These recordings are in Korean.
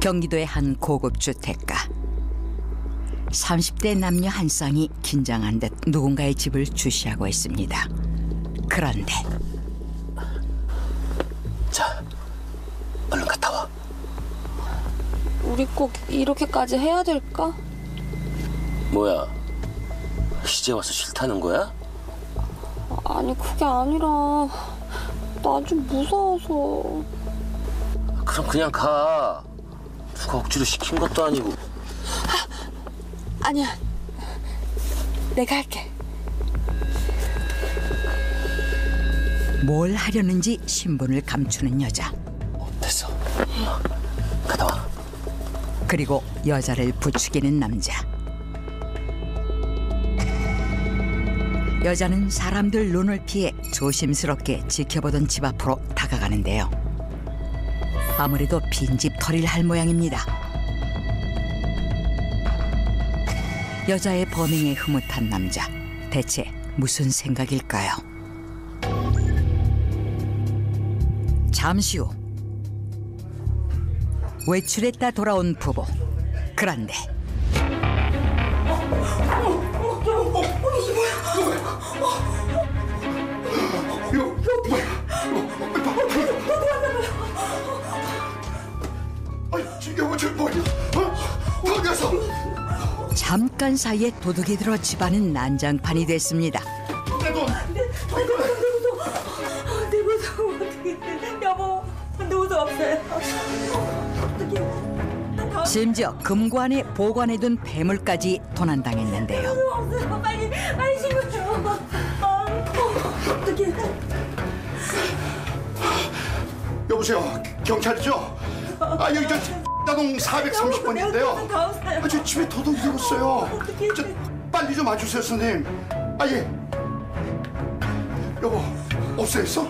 경기도의 한 고급 주택가. 30대 남녀 한 쌍이 긴장한 듯 누군가의 집을 주시하고 있습니다. 그런데 자, 얼른 갔다 와. 우리 꼭 이렇게까지 해야 될까? 뭐야, 이제 와서 싫다는 거야? 아니 그게 아니라 나 좀 무서워서. 그럼 그냥 가. 누가 억지로 시킨 것도 아니고. 아니야, 내가 할게. 뭘 하려는지 신분을 감추는 여자. 됐어. 갔다 와. 그리고 여자를 부추기는 남자. 여자는 사람들 눈을 피해 조심스럽게 지켜보던 집 앞으로 다가가는데요. 아무래도 빈집 털이를 할 모양입니다. 여자의 범행에 흐뭇한 남자. 대체 무슨 생각일까요? 잠시 후 외출했다 돌아온 부부. 그런데 잠깐 사이에 도둑이 들어 집안은 난장판이 됐습니다. 내 무서워. 어떡해. 여보, 내 무서워 없어요. 어떡해. 심지어 금관에 보관해둔 폐물까지 도난당했는데요. 없어요. 빨리 신고해요. 어떡해. 여보세요, 경찰이죠? 여기 저 다동 430번인데요. 저 집에 도둑이 들었어요. 저 빨리 좀 와주세요, 선생님. 예. 여보, 없어졌어?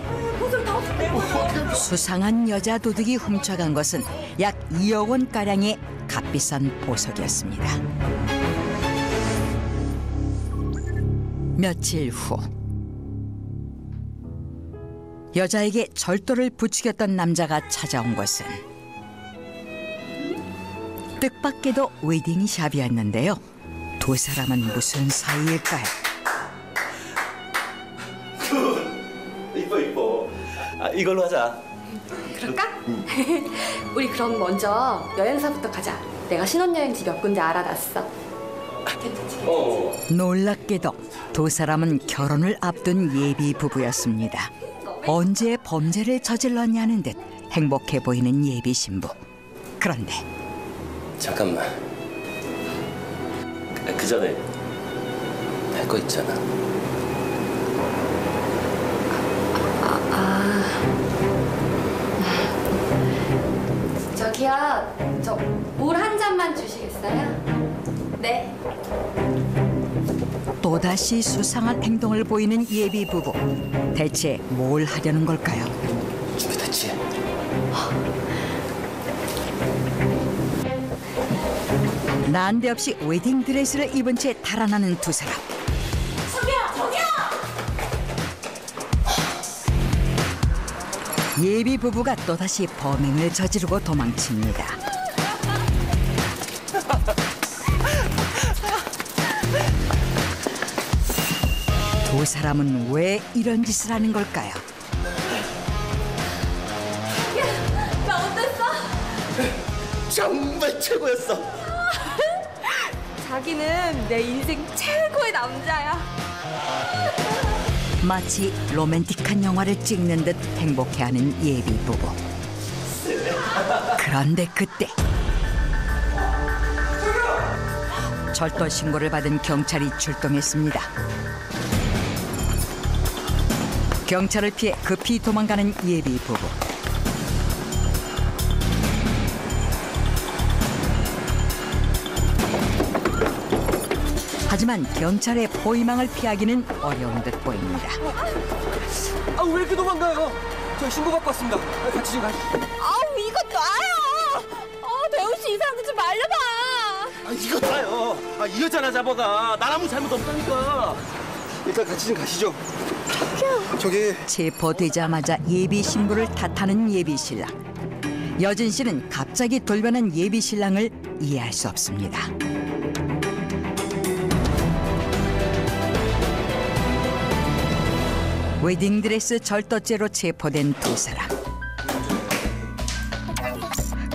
수상한 여자 도둑이 훔쳐간 것은 약 2억 원가량의 값비싼 보석이었습니다. 며칠 후 여자에게 절도를 부추겼던 남자가 찾아온 것은 뜻밖에도 웨딩샵이었는데요. 두 사람은 무슨 사이일까요? 이뻐. 이걸로 하자. 그럴까? 우리 그럼 먼저 여행사부터 가자. 내가 신혼여행지 몇 군데 알아놨어. 괜찮지? 놀랍게도 두 사람은 결혼을 앞둔 예비 부부였습니다. 언제 범죄를 저질렀냐는 듯 행복해 보이는 예비 신부. 그런데 잠깐만. 그 전에 할 거 있잖아. 저기요, 저 물 한 잔만 주시겠어요? 네. 또다시 수상한 행동을 보이는 예비 부부. 대체 뭘 하려는 걸까요? 준비됐지? 난데없이 웨딩드레스를 입은 채 달아나는 두 사람. 저기요. 예비 부부가 또다시 범행을 저지르고 도망칩니다. 두 사람은 왜 이런 짓을 하는 걸까요? 나 어땠어? 정말 최고였어. 자기는 내 인생 최고의 남자야. 마치 로맨틱한 영화를 찍는 듯 행복해하는 예비 부부. 그런데 그때 절도 신고를 받은 경찰이 출동했습니다. 경찰을 피해 급히 도망가는 예비 부부. 하지만 경찰의 포위망을 피하기는 어려운 듯 보입니다. 왜 이렇게 도망가요? 저 신고받고 왔습니다. 같이 좀 가시죠. 아우, 이거 놔요. 배우 씨 이 사람들 좀 말려봐. 이거 다요. 이 여자나 잡아가. 난 아무 잘못 없다니까. 일단 같이 좀 가시죠. 저기 체포되자마자 예비 신부를 탓하는 예비 신랑. 여진 씨는 갑자기 돌변한 예비 신랑을 이해할 수 없습니다. 웨딩드레스 절도죄로 체포된 두 사람.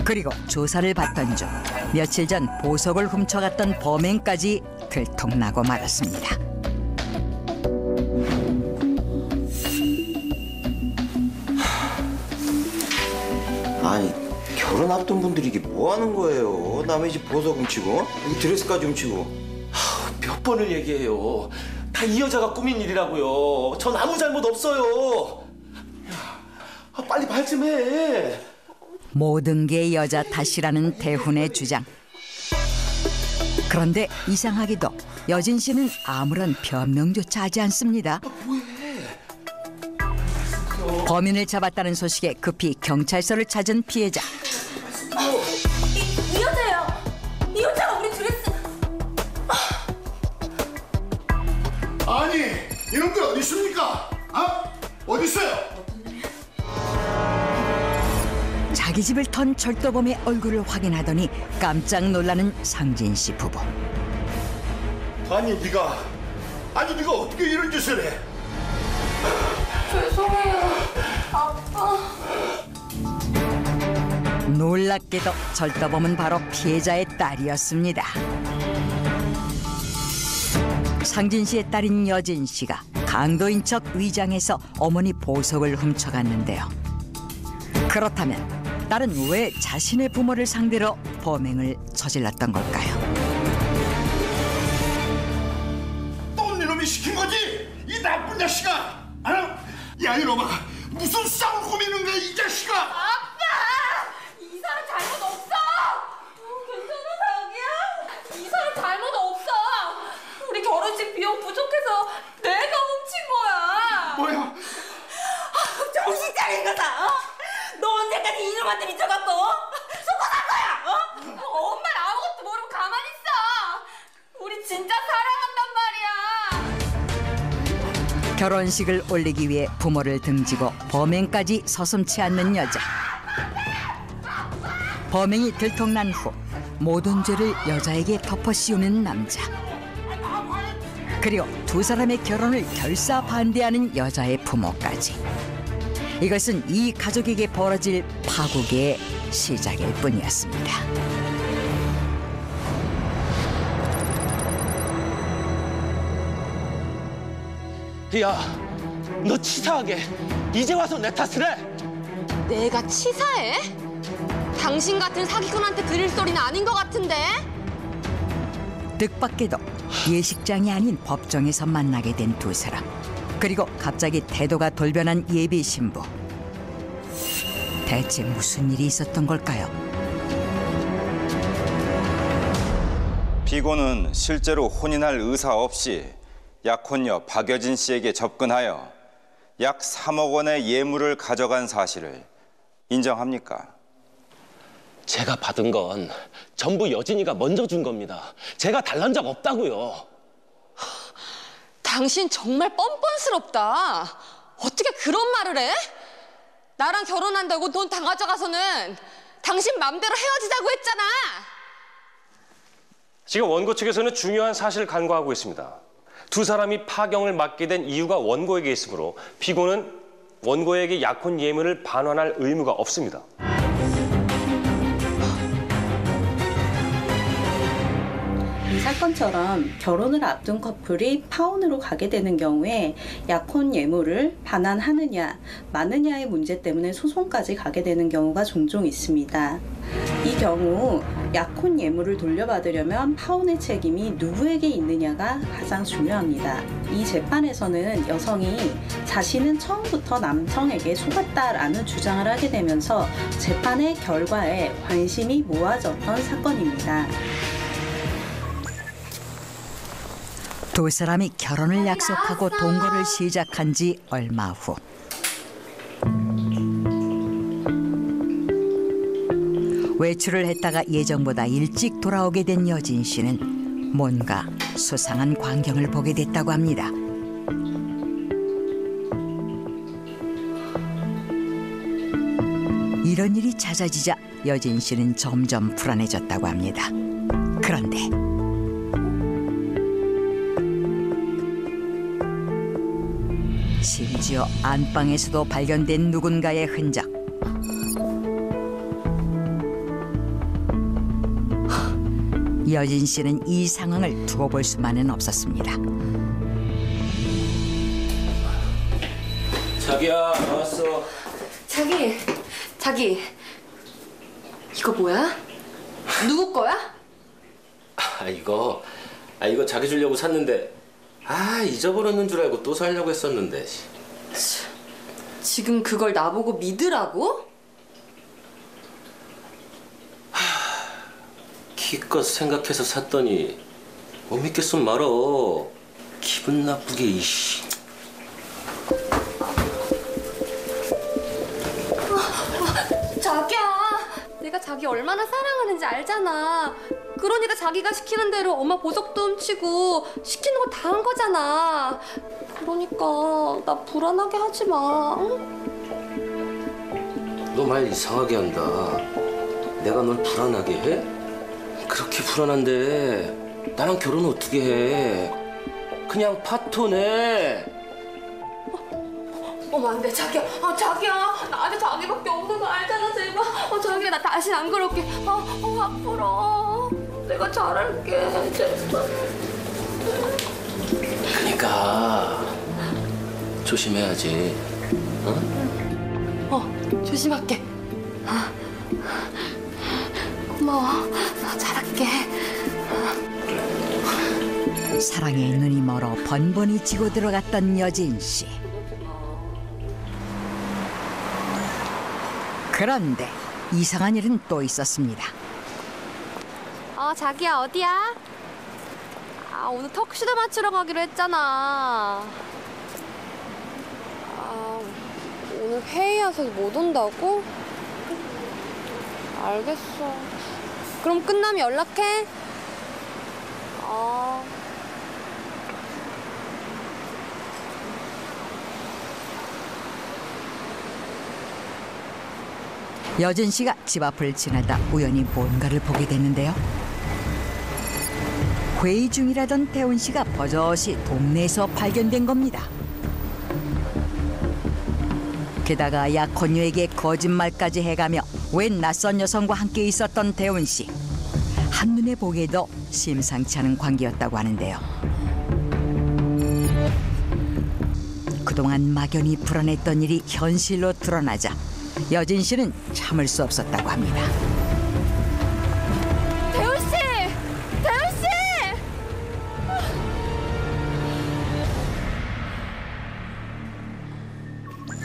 그리고 조사를 받던 중 며칠 전 보석을 훔쳐갔던 범행까지 들통나고 말았습니다. 아니 결혼 앞둔 분들이 이게 뭐 하는 거예요? 남의 집 보석 훔치고 여기 드레스까지 훔치고. 몇 번을 얘기해요. 다 이 여자가 꾸민 일이라고요. 전 아무 잘못 없어요. 야, 빨리 말 좀 해. 모든 게 여자 탓이라는 대훈의 주장. 그런데 이상하게도 여진 씨는 아무런 변명조차 하지 않습니다. 범인을 잡았다는 소식에 급히 경찰서를 찾은 피해자. 이 여자예요. 이 여자가 우리 드레스. 아니 이놈들 어디 있습니까? 어디 있어요? 자기 집을 턴 절도범의 얼굴을 확인하더니 깜짝 놀라는 상진 씨 부부. 아니 네가 어떻게 이런 짓을 해? 죄송해요. 아빠. 놀랍게도 절도범은 바로 피해자의 딸이었습니다. 상진 씨의 딸인 여진 씨가 강도인 척 위장해서 어머니 보석을 훔쳐갔는데요. 그렇다면 딸은 왜 자신의 부모를 상대로 범행을 저질렀던 걸까요? 또 이놈이 시킨 거지? 이 나쁜 자식아! 야 이놈아 무슨 싸움을 꾸미는 거야 이 자식아! 아빠! 이 사람 잘못 없어! 괜찮아 자기야? 이 사람 잘못 없어! 우리 결혼식 비용 부족해서 내가 훔친 거야! 뭐야? 정신 차린 거다! 너 언제까지 이놈한테 미쳐갖고 속고 살 거야! 엄마는 아무것도 모르고 가만히 있어! 우리 진짜 사랑한단 말이야! 결혼식을 올리기 위해 부모를 등지고 범행까지 서슴지 않는 여자. 범행이 들통난 후 모든 죄를 여자에게 덮어씌우는 남자. 그리고 두 사람의 결혼을 결사 반대하는 여자의 부모까지. 이것은 이 가족에게 벌어질 파국의 시작일 뿐이었습니다. 야, 너 치사하게 이제 와서 내 탓을 해? 내가 치사해? 당신 같은 사기꾼한테 들을 소리는 아닌 것 같은데? 뜻밖에도 예식장이 아닌 법정에서 만나게 된 두 사람. 그리고 갑자기 태도가 돌변한 예비 신부. 대체 무슨 일이 있었던 걸까요? 피고는 실제로 혼인할 의사 없이 약혼녀 박여진 씨에게 접근하여 약 3억 원의 예물을 가져간 사실을 인정합니까? 제가 받은 건 전부 여진이가 먼저 준 겁니다. 제가 달란 적 없다고요. 당신 정말 뻔뻔스럽다. 어떻게 그런 말을 해? 나랑 결혼한다고 돈 다 가져가서는 당신 맘대로 헤어지자고 했잖아. 지금 원고 측에서는 중요한 사실을 간과하고 있습니다. 두 사람이 파경을 맞게 된 이유가 원고에게 있으므로 피고는 원고에게 약혼 예물을 반환할 의무가 없습니다. 이 사건처럼 결혼을 앞둔 커플이 파혼으로 가게 되는 경우에 약혼 예물을 반환하느냐 마느냐의 문제 때문에 소송까지 가게 되는 경우가 종종 있습니다. 이 경우 약혼 예물을 돌려받으려면 파혼의 책임이 누구에게 있느냐가 가장 중요합니다. 이 재판에서는 여성이 자신은 처음부터 남성에게 속았다라는 주장을 하게 되면서 재판의 결과에 관심이 모아졌던 사건입니다. 두 사람이 결혼을 약속하고 동거를 시작한 지 얼마 후 외출을 했다가 예정보다 일찍 돌아오게 된 여진 씨는 뭔가 수상한 광경을 보게 됐다고 합니다. 이런 일이 잦아지자 여진 씨는 점점 불안해졌다고 합니다. 그런데 심지어 안방에서도 발견된 누군가의 흔적. 여진 씨는 이 상황을 두고 볼 수만은 없었습니다. 자기야, 나왔어. 자기 이거 뭐야? 누구 거야? 이거 자기 주려고 샀는데 잊어버렸는 줄 알고 또 사려고 했었는데. 지금 그걸 나보고 믿으라고? 기껏 생각해서 샀더니 못 믿겠으면 말어. 기분 나쁘게 이씨. 자기야, 내가 자기 얼마나 사랑하는지 알잖아. 그러니까 자기가 시키는 대로 엄마 보석도 훔치고 시키는 거 다 한 거잖아. 그러니까 나 불안하게 하지 마. 응? 너 말 이상하게 한다. 내가 널 불안하게 해? 그렇게 불안한데 나랑 결혼 어떻게 해? 그냥 파토네. 안 돼, 자기야. 자기야, 나한테 자기밖에 없는 거 알잖아, 제발. 자기야, 나 다신 안 그럴게. 앞으로 내가 잘할게, 제발. 그러니까 조심해야지. 조심할게. 고마워. 나 잘할게. 사랑에 눈이 멀어 번번이 지고 들어갔던 여진 씨. 그런데 이상한 일은 또 있었습니다. 자기야, 어디야? 오늘 턱시도 맞추러 가기로 했잖아. 오늘 회의여서 못 온다고? 알겠어. 그럼 끝나면 연락해. 여진 씨가 집 앞을 지나다 우연히 뭔가를 보게 됐는데요. 회의 중이라던 태훈 씨가 버젓이 동네에서 발견된 겁니다. 게다가 약혼녀에게 거짓말까지 해가며 웬 낯선 여성과 함께 있었던 태훈 씨. 한눈에 보기에도 심상치 않은 관계였다고 하는데요. 그동안 막연히 불안했던 일이 현실로 드러나자 여진 씨는 참을 수 없었다고 합니다. 태훈 씨! 태훈 씨!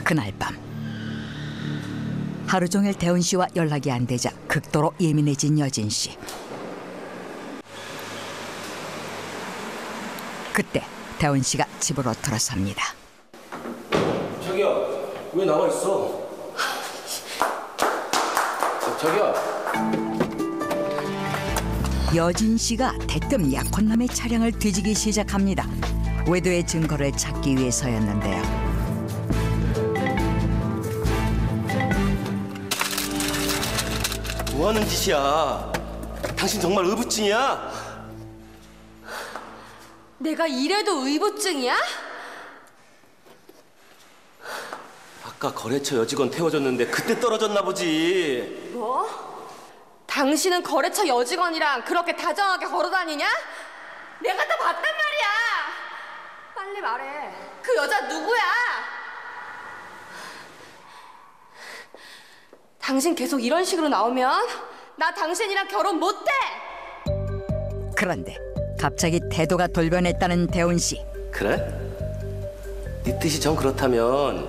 그날 밤 하루 종일 태훈 씨와 연락이 안 되자 극도로 예민해진 여진 씨. 그때 태훈 씨가 집으로 들어섭니다. 자기야, 왜 나와 있어? 자기야. 여진 씨가 대뜸 약혼남의 차량을 뒤지기 시작합니다. 외도의 증거를 찾기 위해서였는데요. 뭐 하는 짓이야? 당신 정말 의부증이야? 내가 이래도 의부증이야? 아까 거래처 여직원 태워줬는데 그때 떨어졌나 보지. 뭐? 당신은 거래처 여직원이랑 그렇게 다정하게 걸어다니냐? 내가 다 봤단 말이야. 빨리 말해. 그 여자 누구야? 당신 계속 이런 식으로 나오면 나 당신이랑 결혼 못해. 그런데 갑자기 태도가 돌변했다는 태훈 씨. 그래? 네 뜻이 정 그렇다면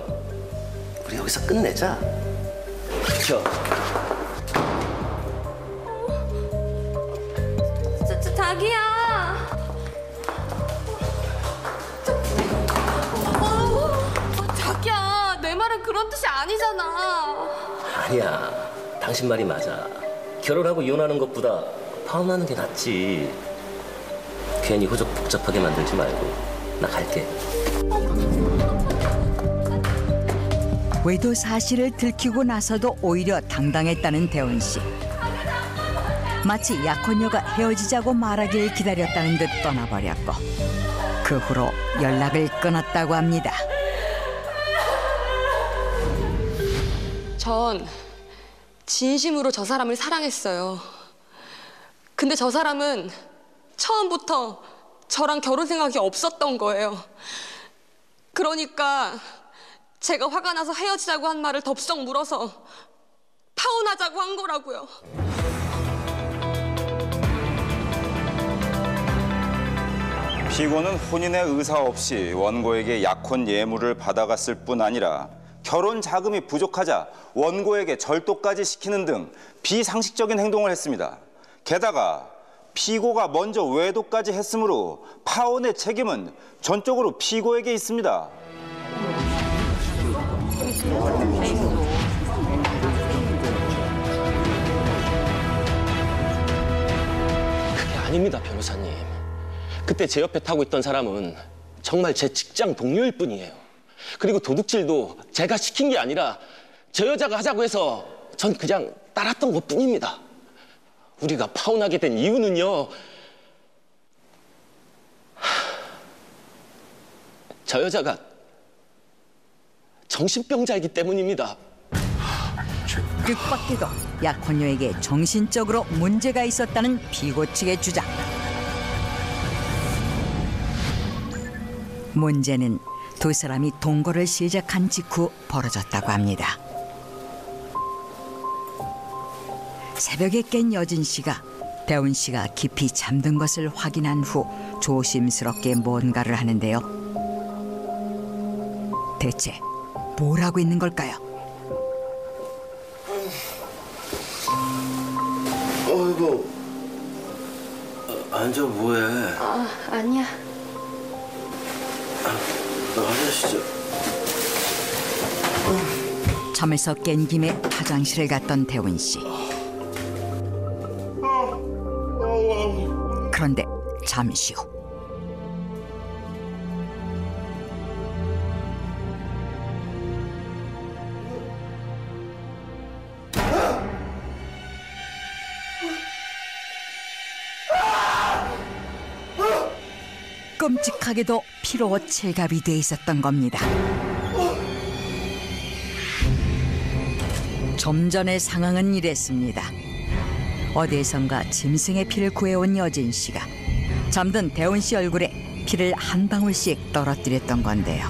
우리 여기서 끝내자. 그쵸? 자기야. 자기야, 내 말은 그런 뜻이 아니잖아. 아니야. 당신 말이 맞아. 결혼하고 이혼하는 것보다 파혼하는 게 낫지. 괜히 호적 복잡하게 만들지 말고 나 갈게. 외도 사실을 들키고 나서도 오히려 당당했다는 대훈 씨. 마치 약혼녀가 헤어지자고 말하길 기다렸다는 듯 떠나버렸고 그 후로 연락을 끊었다고 합니다. 전 진심으로 저 사람을 사랑했어요. 근데 저 사람은 처음부터 저랑 결혼 생각이 없었던 거예요. 그러니까 제가 화가 나서 헤어지자고 한 말을 덥석 물어서 파혼하자고 한 거라고요. 피고는 혼인의 의사 없이 원고에게 약혼 예물을 받아갔을 뿐 아니라 결혼 자금이 부족하자 원고에게 절도까지 시키는 등 비상식적인 행동을 했습니다. 게다가 피고가 먼저 외도까지 했으므로 파혼의 책임은 전적으로 피고에게 있습니다. 그게 아닙니다, 변호사님. 그때 제 옆에 타고 있던 사람은 정말 제 직장 동료일 뿐이에요. 그리고 도둑질도 제가 시킨 게 아니라 저 여자가 하자고 해서 전 그냥 따랐던 것뿐입니다. 우리가 파혼하게 된 이유는요, 저 여자가 정신병자이기 때문입니다. 뜻밖에도 약혼녀에게 정신적으로 문제가 있었다는 피고 측의 주장. 문제는 두 사람이 동거를 시작한 직후 벌어졌다고 합니다. 새벽에 깬 여진 씨가 대훈 씨가 깊이 잠든 것을 확인한 후 조심스럽게 뭔가를 하는데요. 대체 뭘 하고 있는 걸까요? 어이구, 앉아 뭐해? 아니야. 너 화장실 잠에서 깬 김에 화장실을 갔던 대훈 씨. 그런데 잠시 후 끔찍하게도 피로 칠갑이 돼 있었던 겁니다. 좀 전의 상황은 이랬습니다. 어디에선가 짐승의 피를 구해온 여진 씨가 잠든 대훈 씨 얼굴에 피를 한 방울씩 떨어뜨렸던 건데요.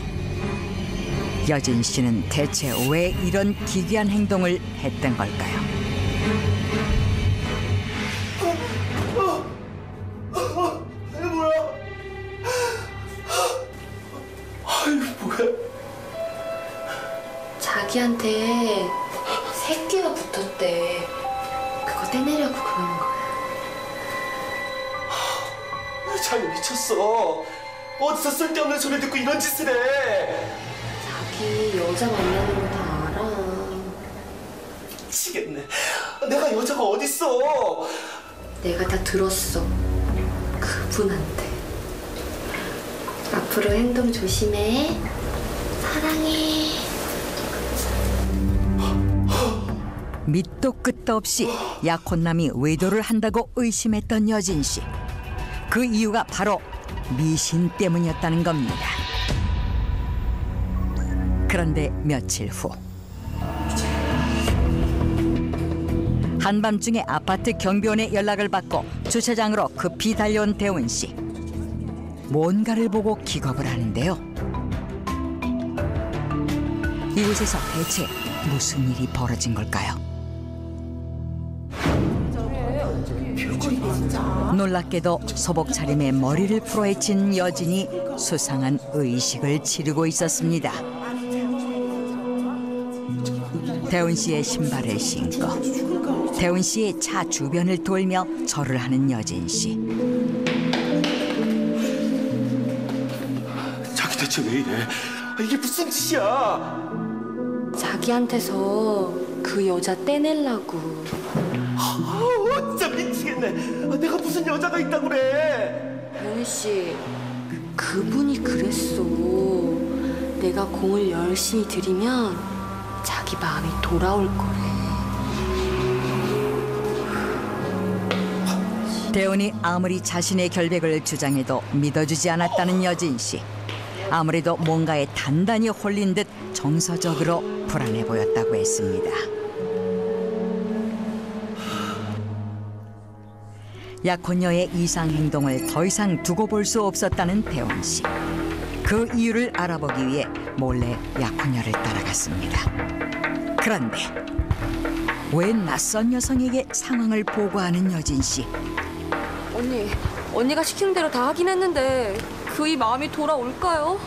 여진 씨는 대체 왜 이런 기괴한 행동을 했던 걸까요? 자기한테 새끼가 붙었대. 그거 떼내려고 그러는 거야. 자기 미쳤어. 어디서 쓸데없는 소리 듣고 이런 짓을 해. 자기 여자 만나는 거 다 알아. 미치겠네. 내가 여자가 어딨어. 내가 다 들었어. 그분한테. 앞으로 행동 조심해. 사랑해. 밑도 끝도 없이 약혼남이 외도를 한다고 의심했던 여진 씨. 그 이유가 바로 미신 때문이었다는 겁니다. 그런데 며칠 후 한밤중에 아파트 경비원의 연락을 받고 주차장으로 급히 달려온 대훈 씨. 뭔가를 보고 기겁을 하는데요. 이곳에서 대체 무슨 일이 벌어진 걸까요? 놀랍게도 소복 차림에 머리를 풀어헤친 여진이 수상한 의식을 치르고 있었습니다. 대훈 씨의 신발을 신고 대훈 씨의 차 주변을 돌며 절을 하는 여진 씨. 자기 대체 왜 이래? 이게 무슨 짓이야? 자기한테서 그 여자 떼내려고. 진짜 미치겠네. 내가 무슨 여자가 있다고 그래. 대훈 씨, 그분이 그랬어. 내가 공을 열심히 들이면 자기 마음이 돌아올 거래. 대운이 아무리 자신의 결백을 주장해도 믿어주지 않았다는 여진 씨. 아무래도 뭔가에 단단히 홀린 듯 정서적으로 불안해 보였다고 했습니다. 약혼녀의 이상 행동을 더 이상 두고 볼 수 없었다는 대운 씨. 그 이유를 알아보기 위해 몰래 약혼녀를 따라갔습니다. 그런데 웬 낯선 여성에게 상황을 보고하는 여진 씨. 언니가 시키는 대로 다 하긴 했는데 그의 마음이 돌아올까요?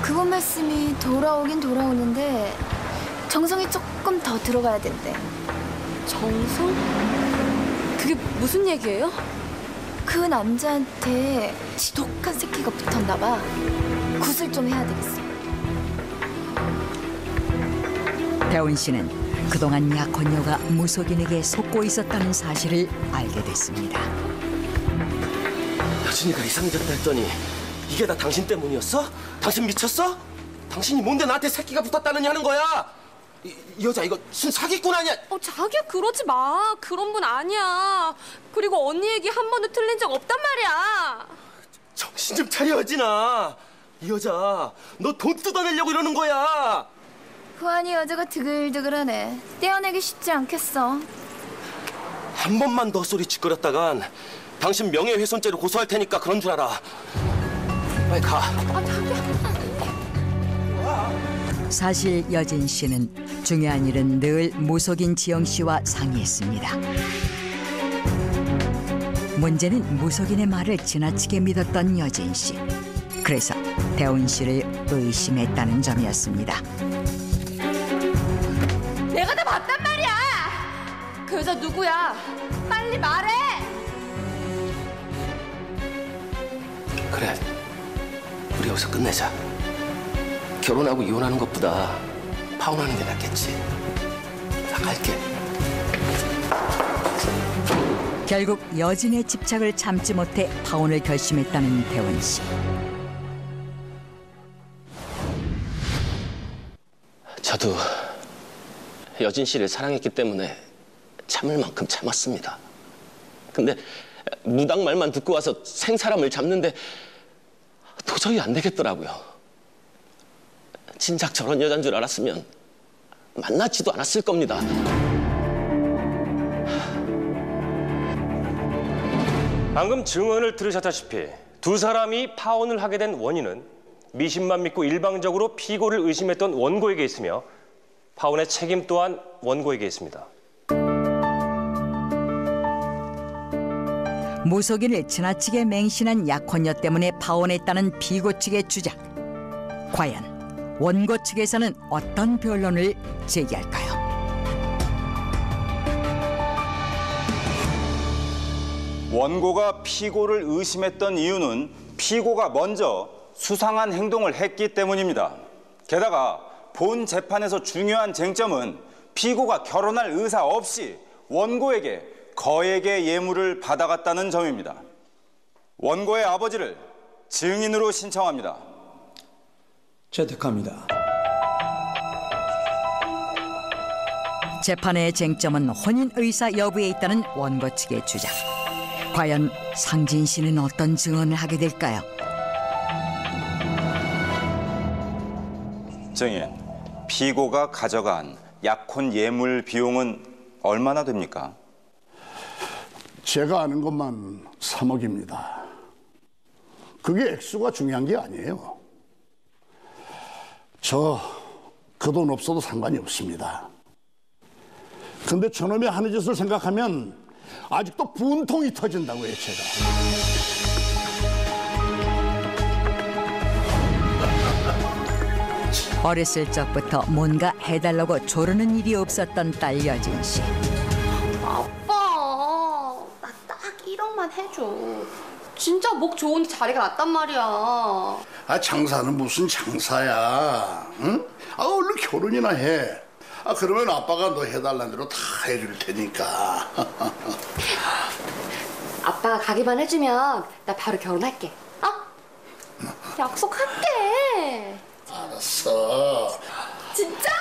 그것 말씀이 돌아오긴 돌아오는데 정성이 조금 더 들어가야 된대. 정성? 그게 무슨 얘기예요? 그 남자한테 지독한 새끼가 붙었나 봐. 굿을 좀 해야 되겠어. 대운 씨는 그동안 약혼녀가 무속인에게 속고 있었다는 사실을 알게 됐습니다. 여진이가 이상해졌다 했더니 이게 다 당신 때문이었어? 당신 미쳤어? 당신이 뭔데 나한테 새끼가 붙었다느니 하는 거야? 이 여자 이거 순 사기꾼 아니야? 자기야 그러지 마. 그런 분 아니야. 그리고 언니 얘기 한 번도 틀린 적 없단 말이야. 정신 좀 차려 여진아. 이 여자 너 돈 뜯어내려고 이러는 거야. 후안이 여자가 드글드글하네. 떼어내기 쉽지 않겠어. 한 번만 더 소리 짓거렸다간 당신 명예훼손죄로 고소할 테니까 그런 줄 알아. 빨리 가. 사실 여진 씨는 중요한 일은 늘 무속인 지영 씨와 상의했습니다. 문제는 무속인의 말을 지나치게 믿었던 여진 씨. 그래서 대운 씨를 의심했다는 점이었습니다. 내가 다 봤단 말이야. 그 여자 누구야? 빨리 말해. 그래, 우리 여기서 끝내자. 결혼하고 이혼하는 것보다 파혼하는 게 낫겠지. 나 갈게. 결국 여진의 집착을 참지 못해 파혼을 결심했다는 대원 씨. 저도 여진 씨를 사랑했기 때문에 참을 만큼 참았습니다. 근데 무당 말만 듣고 와서 생사람을 잡는데 도저히 안 되겠더라고요. 진작 저런 여잔 줄 알았으면 만나지도 않았을 겁니다. 방금 증언을 들으셨다시피 두 사람이 파혼을 하게 된 원인은 미신만 믿고 일방적으로 피고를 의심했던 원고에게 있으며 파혼의 책임 또한 원고에게 있습니다. 무속인을 지나치게 맹신한 약혼녀 때문에 파혼했다는 피고 측의 주장. 과연 원고 측에서는 어떤 변론을 제기할까요? 원고가 피고를 의심했던 이유는 피고가 먼저 수상한 행동을 했기 때문입니다. 게다가 본 재판에서 중요한 쟁점은 피고가 결혼할 의사 없이 원고에게 거액의 예물을 받아갔다는 점입니다. 원고의 아버지를 증인으로 신청합니다. 채택합니다. 재판의 쟁점은 혼인 의사 여부에 있다는 원고 측의 주장. 과연 상진 씨는 어떤 증언을 하게 될까요? 증인, 피고가 가져간 약혼 예물 비용은 얼마나 됩니까? 제가 아는 것만 3억입니다. 그게 액수가 중요한 게 아니에요. 저 그 돈 없어도 상관이 없습니다. 근데 저놈이 하는 짓을 생각하면 아직도 분통이 터진다고요, 제가. 어렸을 적부터 뭔가 해달라고 조르는 일이 없었던 딸 여진 씨. 아빠, 나 딱 1억만 해줘. 진짜 목 좋은데 자리가 났단 말이야. 아, 장사는 무슨 장사야, 응? 아, 얼른 결혼이나 해. 아, 그러면 아빠가 너 해달라는 대로 다 해줄 테니까. 아빠가 가기만 해주면 나 바로 결혼할게. 약속할게. 알았어. 진짜?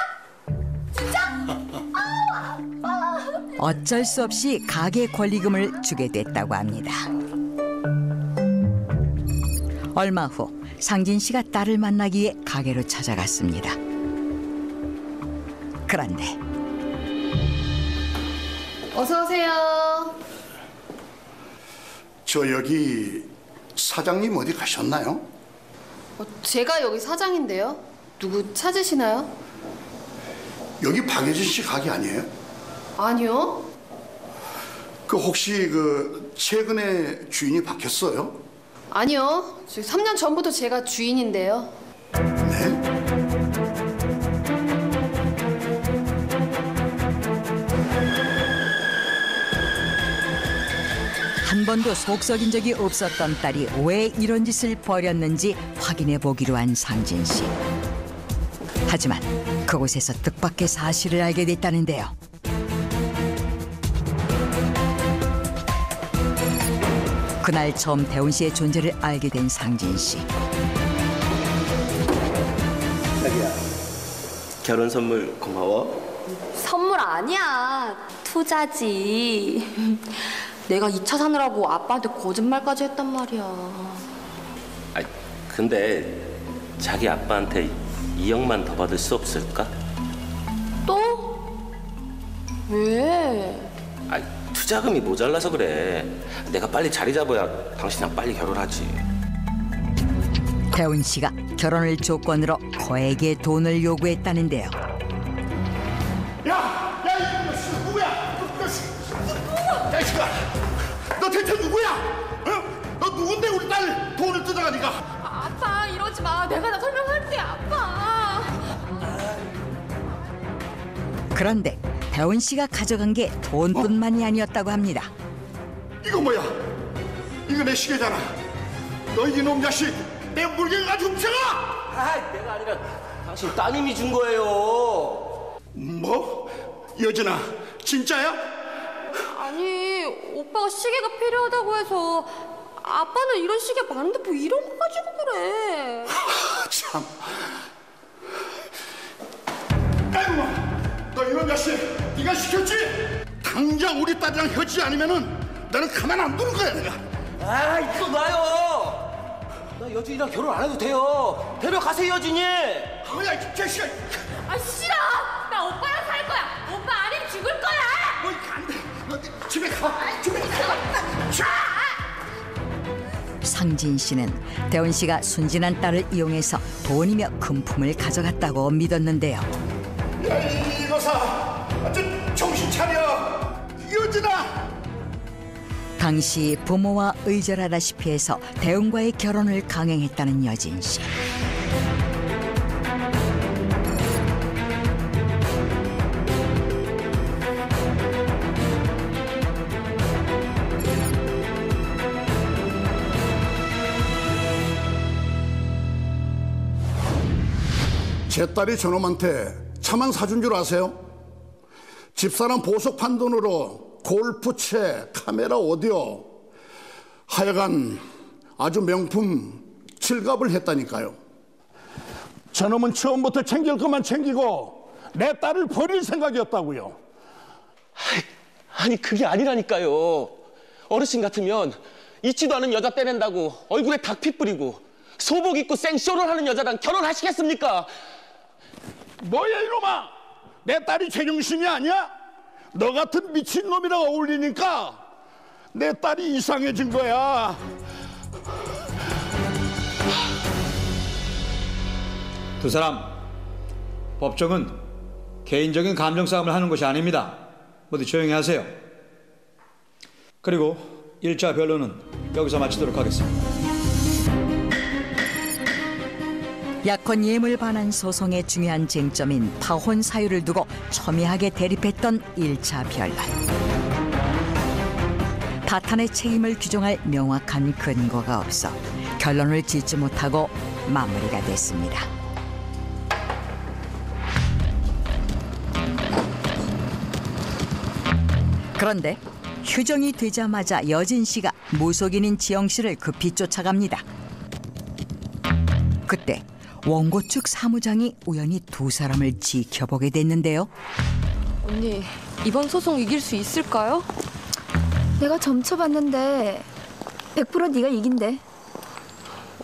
어쩔 수 없이 가게 권리금을 주게 됐다고 합니다. 얼마 후 상진 씨가 딸을 만나기 위해 가게로 찾아갔습니다. 그런데 어서 오세요. 저 여기 사장님 어디 가셨나요? 제가 여기 사장인데요. 누구 찾으시나요? 여기 박예진 씨 가게 아니에요? 아니요. 그 혹시 그 최근에 주인이 바뀌었어요? 아니요. 3년 전부터 제가 주인인데요. 네? 한 번도 속 썩인 적이 없었던 딸이 왜 이런 짓을 벌였는지 확인해 보기로 한 상진 씨. 하지만 그곳에서 뜻밖의 사실을 알게 됐다는데요. 그날 처음 대훈 씨의 존재를 알게 된 상진 씨. 자기야, 결혼 선물 고마워. 선물 아니야. 투자지. 내가 2차 사느라고 아빠한테 거짓말까지 했단 말이야. 아, 근데 자기 아빠한테 2억만 더 받을 수 없을까? 또? 왜? 아, 투자금이 모자라서 그래. 내가 빨리 자리 잡아야 당신이랑 빨리 결혼하지. 대훈 씨가 결혼을 조건으로 거액의 돈을 요구했다는데요. 야, 이거 누구야? 야, 이씨가, 너 대체 누구야? 어? 너 누군데 우리 딸 돈을 뜯어가니까? 아빠 이러지 마. 내가 다 설명할게 아빠. 그런데 대훈 씨가 가져간 게 돈뿐만이 아니었다고 합니다. 이거 뭐야? 이거 내 시계잖아. 너 이놈 자식, 내 물건 가지고 훔쳐가! 아, 내가 아니라 당신 따님이 준 거예요. 뭐? 여진아, 진짜야? 아니, 오빠가 시계가 필요하다고 해서 아빠는 이런 시계 많은데 뭐 이런 거 가지고 그래. 참. 아이고, 너 이놈 자식, 네가 시켰지? 당장 우리 딸이랑 헤어지지 않으면은 나는 가만 안 두는 거야, 내가. 아, 이거 놔요. 나 여준이랑 결혼 안 해도 돼요. 데려가세요, 여준이. 뭐야, 이 자식아. 아 싫어. 나 오빠랑 살 거야. 오빠 아니면 죽을 거야. 뭐 이거 안 돼. 너 집에 가. 집에 가. 상진 씨는 대훈 씨가 순진한 딸을 이용해서 돈이며 금품을 가져갔다고 믿었는데요. 야, 이거사. 정신 차려. 여진아. 당시 부모와 의절하다시피 해서 대훈과의 결혼을 강행했다는 여진 씨. 제 딸이 저놈한테 차만 사준 줄 아세요? 집사람 보석 판돈으로 골프채, 카메라, 오디오, 하여간 아주 명품 칠갑을 했다니까요. 저놈은 처음부터 챙길 것만 챙기고 내 딸을 버릴 생각이었다고요. 아니, 그게 아니라니까요. 어르신 같으면 있지도 않은 여자 떼낸다고 얼굴에 닭피 뿌리고 소복 입고 생쇼를 하는 여자랑 결혼하시겠습니까? 뭐야 이놈아, 내 딸이 제정신이 아니야? 너 같은 미친놈이랑 어울리니까 내 딸이 이상해진 거야. 두 사람, 법정은 개인적인 감정 싸움을 하는 것이 아닙니다. 모두 조용히 하세요. 그리고 1차 변론은 여기서 마치도록 하겠습니다. 약혼 예물 반환 소송의 중요한 쟁점인 파혼 사유를 두고 첨예하게 대립했던 1차 변론. 파탄의 책임을 규정할 명확한 근거가 없어 결론을 짓지 못하고 마무리가 됐습니다. 그런데 휴정이 되자마자 여진 씨가 무속인인 지영 씨를 급히 쫓아갑니다. 그때 원고 측 사무장이 우연히 두 사람을 지켜보게 됐는데요. 언니, 이번 소송 이길 수 있을까요? 내가 점쳐봤는데 100% 네가 이긴대.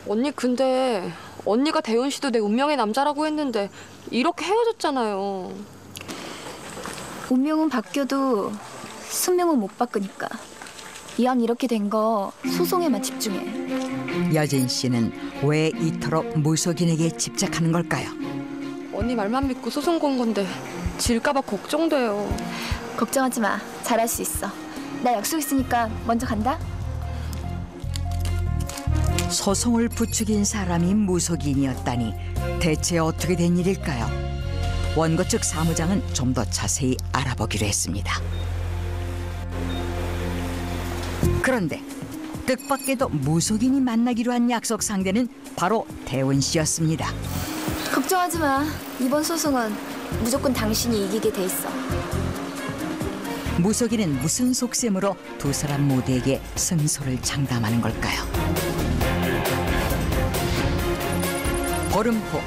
언니, 근데 언니가 대훈 씨도 내 운명의 남자라고 했는데 이렇게 헤어졌잖아요. 운명은 바뀌어도 숙명은 못 바꾸니까. 이왕 이렇게 된 거 소송에만 집중해. 여진 씨는 왜 이토록 무속인에게 집착하는 걸까요? 언니 말만 믿고 소송 건 건데 질까 봐 걱정돼요. 걱정하지 마. 잘할 수 있어. 나 약속 있으니까 먼저 간다. 소송을 부추긴 사람이 무속인이었다니 대체 어떻게 된 일일까요? 원고 측 사무장은 좀 더 자세히 알아보기로 했습니다. 그런데 뜻밖에도 무속인이 만나기로 한 약속 상대는 바로 대훈 씨였습니다. 걱정하지 마. 이번 소송은 무조건 당신이 이기게 돼 있어. 무속인은 무슨 속셈으로 두 사람 모두에게 승소를 장담하는 걸까요? 보름 후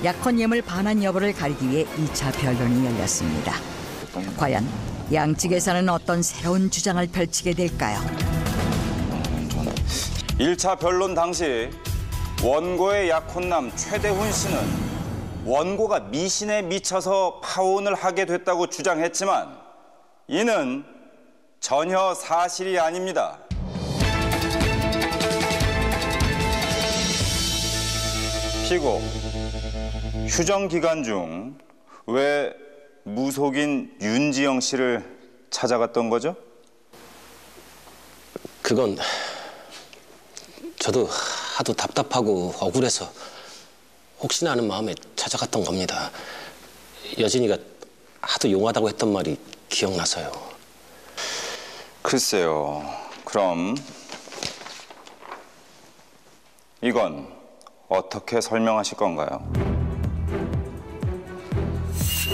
약혼 예물 반환 여부를 가리기 위해 2차 변론이 열렸습니다. 과연 양측에서는 어떤 새로운 주장을 펼치게 될까요? 1차 변론 당시 원고의 약혼남 최대훈 씨는 원고가 미신에 미쳐서 파혼을 하게 됐다고 주장했지만 이는 전혀 사실이 아닙니다. 피고, 휴정 기간 중 왜 무속인 윤지영 씨를 찾아갔던 거죠? 그건 저도 하도 답답하고 억울해서 혹시나 하는 마음에 찾아갔던 겁니다. 여진이가 하도 용하다고 했던 말이 기억나서요. 글쎄요. 그럼 이건 어떻게 설명하실 건가요?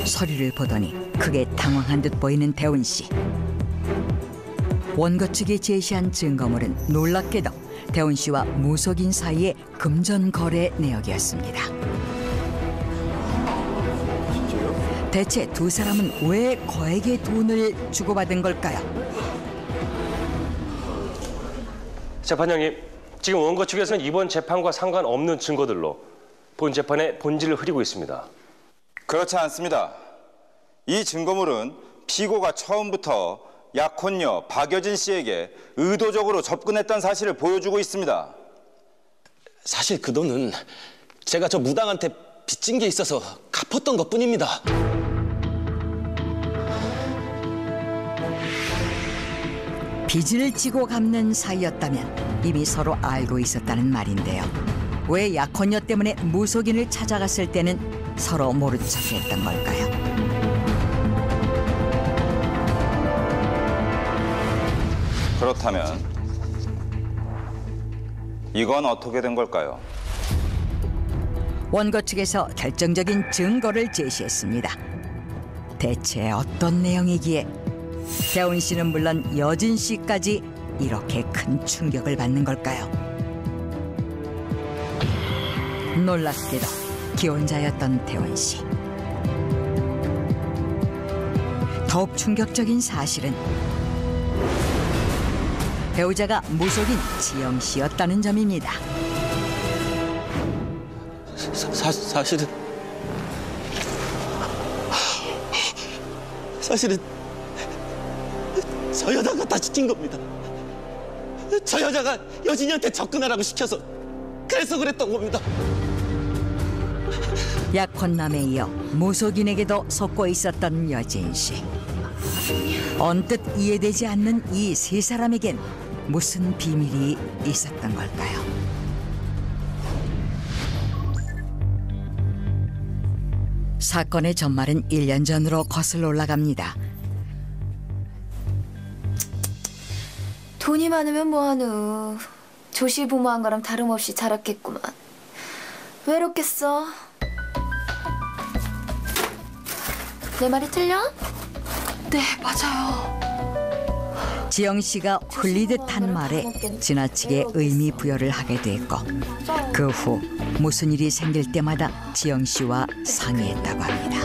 서류를 보더니 크게 당황한 듯 보이는 대훈 씨. 원고 측이 제시한 증거물은 놀랍게도 대훈 씨와 무속인 사이의 금전 거래 내역이었습니다. 대체 두 사람은 왜 거액의 돈을 주고받은 걸까요? 재판장님, 지금 원고 측에서는 이번 재판과 상관없는 증거들로 본 재판의 본질을 흐리고 있습니다. 그렇지 않습니다. 이 증거물은 피고가 처음부터 약혼녀 박여진 씨에게 의도적으로 접근했다는 사실을 보여주고 있습니다. 사실 그 돈은 제가 저 무당한테 빚진 게 있어서 갚았던 것뿐입니다. 빚을 지고 갚는 사이였다면 이미 서로 알고 있었다는 말인데요. 왜 약혼녀 때문에 무속인을 찾아갔을 때는 서로 모른 척했던 걸까요? 그렇다면 이건 어떻게 된 걸까요? 원고 측에서 결정적인 증거를 제시했습니다. 대체 어떤 내용이기에 대훈 씨는 물론 여진 씨까지 이렇게 큰 충격을 받는 걸까요? 놀랍게도 기혼자였던 대훈 씨. 더욱 충격적인 사실은 배우자가 무속인 지영 씨였다는 점입니다. 사실은 저 여자가 다치킨 겁니다. 저 여자가 여진이한테 접근하라고 시켜서 그래서 그랬던 겁니다. 약혼남에 이어 무속인에게도 속고 있었던 여진 씨. 언뜻 이해되지 않는 이 세 사람에겐 무슨 비밀이 있었던 걸까요? 사건의 전말은 1년 전으로 거슬러 올라갑니다. 돈이 많으면 뭐하누. 조시부모한 거랑 다름없이 자랐겠구만. 외롭겠어. 내 말이 틀려? 네, 맞아요. 지영 씨가 흘리듯 한 말에 지나치게 의미 부여를 하게 됐고 그 후 무슨 일이 생길 때마다 지영 씨와 상의했다고 합니다.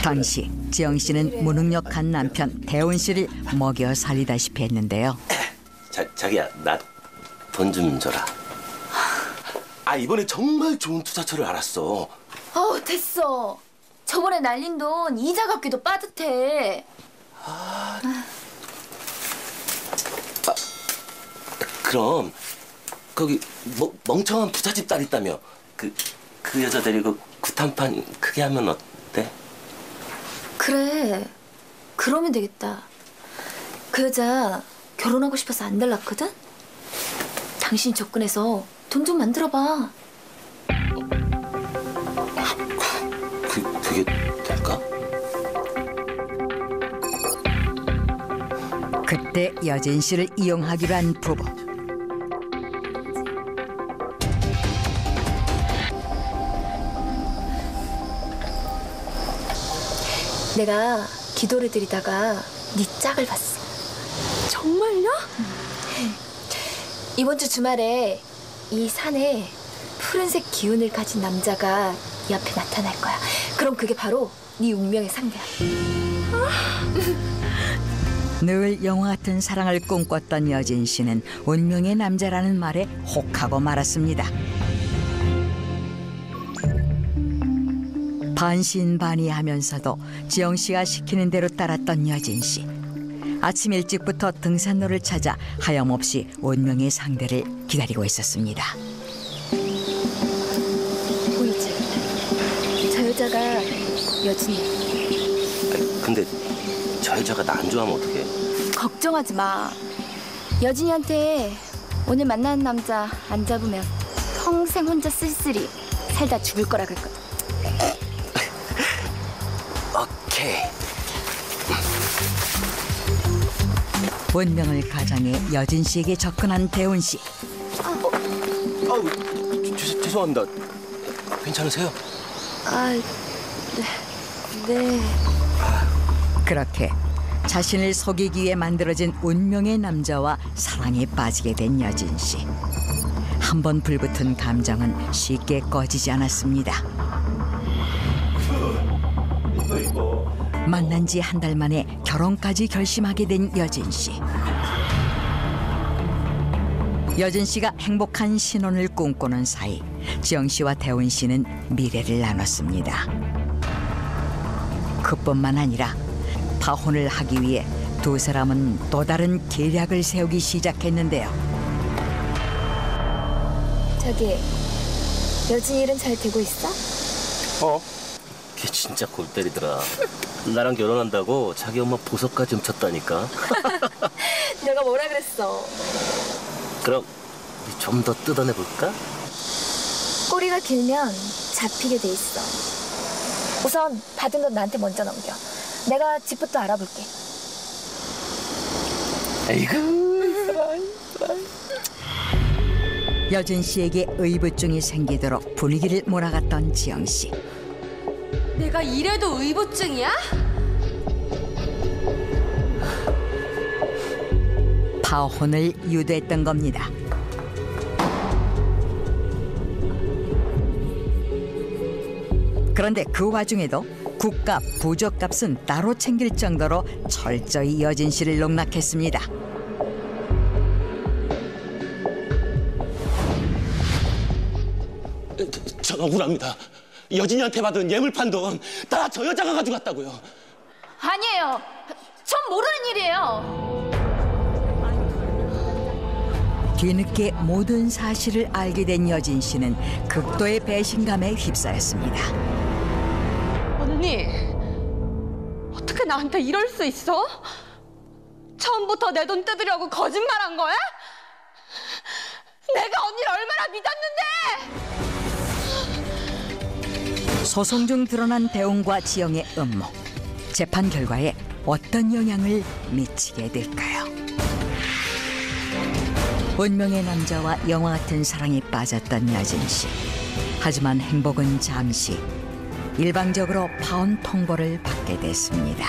당시 지영 씨는 무능력한 남편 대훈 씨를 먹여 살리다시피 했는데요. 자기야, 나 돈 좀 줘라. 이번에 정말 좋은 투자처를 알았어. 됐어. 저번에 날린 돈 이자 갚기도 빠듯해. 그럼 거기 멍청한 부잣집 딸 있다며. 그 여자 데리고 구탄판 크게 하면 어때? 그래. 그러면 되겠다. 그 여자 결혼하고 싶어서 안 달랐거든? 당신이 접근해서 돈 좀 만들어봐. 그게 될까? 그때 여진 씨를 이용하기로 한 부부. 내가 기도를 드리다가 네 짝을 봤어. 정말요? 이번 주 주말에 이 산에 푸른색 기운을 가진 남자가 네 앞에 나타날 거야. 그럼 그게 바로 네 운명의 상대야. 늘 영화 같은 사랑을 꿈꿨던 여진 씨는 운명의 남자라는 말에 혹하고 말았습니다. 반신반의하면서도 지영 씨가 시키는 대로 따랐던 여진 씨. 아침 일찍부터 등산로를 찾아 하염없이 운명의 상대를 기다리고 있었습니다. 보이지? 저 여자가 여진이야. 근데 저 여자가 나 안 좋아하면 어떡해? 걱정하지 마. 여진이한테 오늘 만나는 남자 안 잡으면 평생 혼자 쓸쓸히 살다 죽을 거라 그랬거든. 오케이. 운명을 가장해 여진 씨에게 접근한 대훈 씨. 죄송합니다. 괜찮으세요? 네. 그렇게 자신을 속이기 위해 만들어진 운명의 남자와 사랑에 빠지게 된 여진 씨. 한 번 불붙은 감정은 쉽게 꺼지지 않았습니다. 만난 지 한 달 만에 결혼까지 결심하게 된 여진 씨. 여진 씨가 행복한 신혼을 꿈꾸는 사이 지영 씨와 대훈 씨는 미래를 나눴습니다. 그뿐만 아니라 파혼을 하기 위해 두 사람은 또 다른 계략을 세우기 시작했는데요. 저기, 여진 일은 잘 되고 있어? 걔 진짜 골 때리더라. 나랑 결혼한다고 자기 엄마 보석까지 훔쳤다니까. 내가 뭐라 그랬어? 그럼 좀 더 뜯어내볼까? 꼬리가 길면 잡히게 돼 있어. 우선 받은 돈 나한테 먼저 넘겨. 내가 집부터 알아볼게. 여진 씨에게 의부증이 생기도록 분위기를 몰아갔던 지영 씨. 내가 이래도 의부증이야? 파혼을 유도했던 겁니다. 그런데 그 와중에도 국값, 부적값은 따로 챙길 정도로 철저히 여진 씨를 농락했습니다. 전 억울합니다. 여진이한테 받은 예물판 돈 다 저 여자가 가져갔다고요. 아니에요. 전 모르는 일이에요. 뒤늦게 모든 사실을 알게 된 여진 씨는 극도의 배신감에 휩싸였습니다. 언니, 어떻게 나한테 이럴 수 있어? 처음부터 내 돈 뜯으려고 거짓말한 거야? 내가 언니를 얼마나 믿었는데! 소송 중 드러난 대웅과 지영의 음모. 재판 결과에 어떤 영향을 미치게 될까요? 운명의 남자와 영화 같은 사랑에 빠졌던 여진 씨. 하지만 행복은 잠시. 일방적으로 파혼 통보를 받게 됐습니다.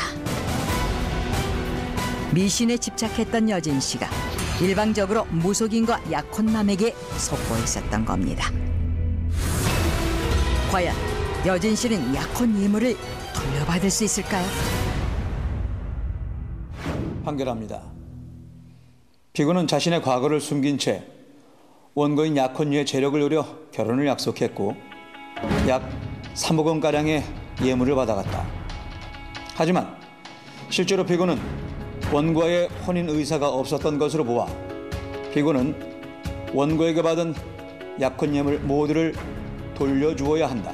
미신에 집착했던 여진 씨가 일방적으로 무속인과 약혼남에게 속고 있었던 겁니다. 과연 여진 씨는 약혼 예물을 돌려받을 수 있을까요? 판결합니다. 피고는 자신의 과거를 숨긴 채 원고인 약혼녀의 재력을 노려 결혼을 약속했고 약 3억 원가량의 예물을 받아갔다. 하지만 실제로 피고는 원고와의 혼인 의사가 없었던 것으로 보아 피고는 원고에게 받은 약혼 예물 모두를 돌려주어야 한다.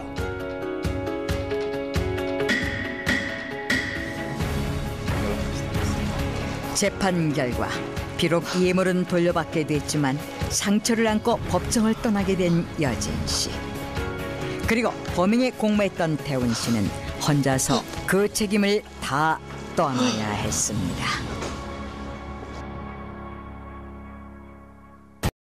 재판 결과 비록 예물은 돌려받게 됐지만 상처를 안고 법정을 떠나게 된 여진 씨. 그리고 범행에 공모했던 태훈 씨는 혼자서 그 책임을 다 떠안아야 했습니다.